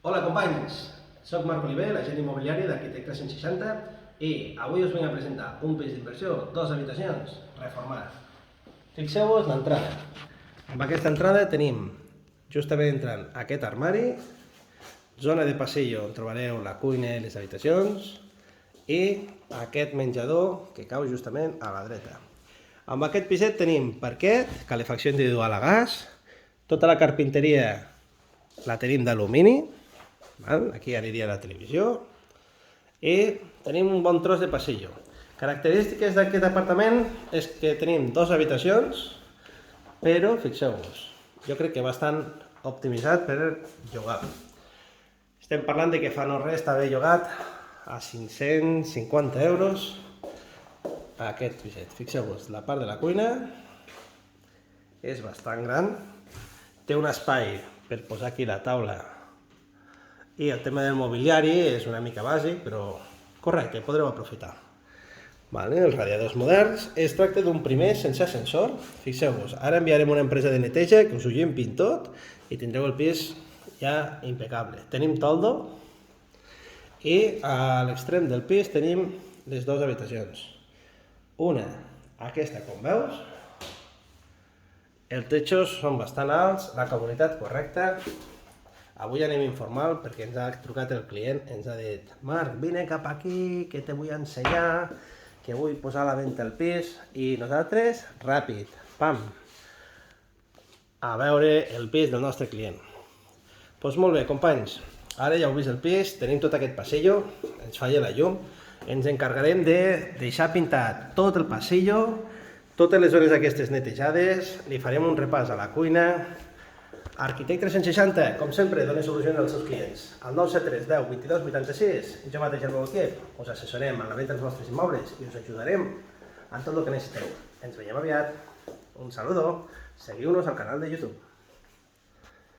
Hola companys, soc Marc Oliver, agent immobiliari d'Arquitecte 160 i avui us vinc a presentar un pis d'inversió, 2 habitacions, reformat. Fixeu-vos l'entrada. Amb aquesta entrada tenim justament entrant aquest armari, zona de passillo on trobareu la cuina i les habitacions i aquest menjador que cau justament a la dreta. Amb aquest piset tenim parquet, calefacció individual a gas, tota la carpinteria la tenim d'alumini, aquí aniria la televisió, i tenim un bon tros de passillo. Característiques d'aquest apartament és que tenim 2 habitacions, però fixeu-vos, jo crec que bastant optimitzat per llogar. Estem parlant de que fa no res estava llogat a 550 euros aquest piset. Fixeu-vos, la part de la cuina és bastant gran, té un espai per posar aquí la taula i el tema del mobiliari és una mica bàsic, però correcte, podreu aprofitar. Els radiadors moderns, es tracta d'un primer sense ascensor. Fixeu-vos, ara enviarem una empresa de neteja que us ho llimpin tot i tindreu el pis ja impecable. Tenim toldo i a l'extrem del pis tenim les 2 habitacions. Una, aquesta com veus, els techos són bastant alts, la comoditat correcta. Avui anem informal perquè ens ha trucat el client, ens ha dit: Marc, vine cap aquí, que te vull ensenyar, que vull posar a la venda el pis, i nosaltres, ràpid, pam, a veure el pis del nostre client. Doncs molt bé, companys, ara ja heu vist el pis, tenim tot aquest passillo, ens falla la llum, ens encargarem de deixar pintat tot el passillo, totes les zones aquestes netejades, li farem un repàs a la cuina. Arquitecte 360, com sempre, dona solucions als seus clients. Al 973 10 22 86, jo mateix el meu equip, us assessorem en la venda dels vostres immobles i us ajudarem en tot el que necessiteu. Ens veiem aviat. Un saludo. Seguiu-nos al canal de YouTube.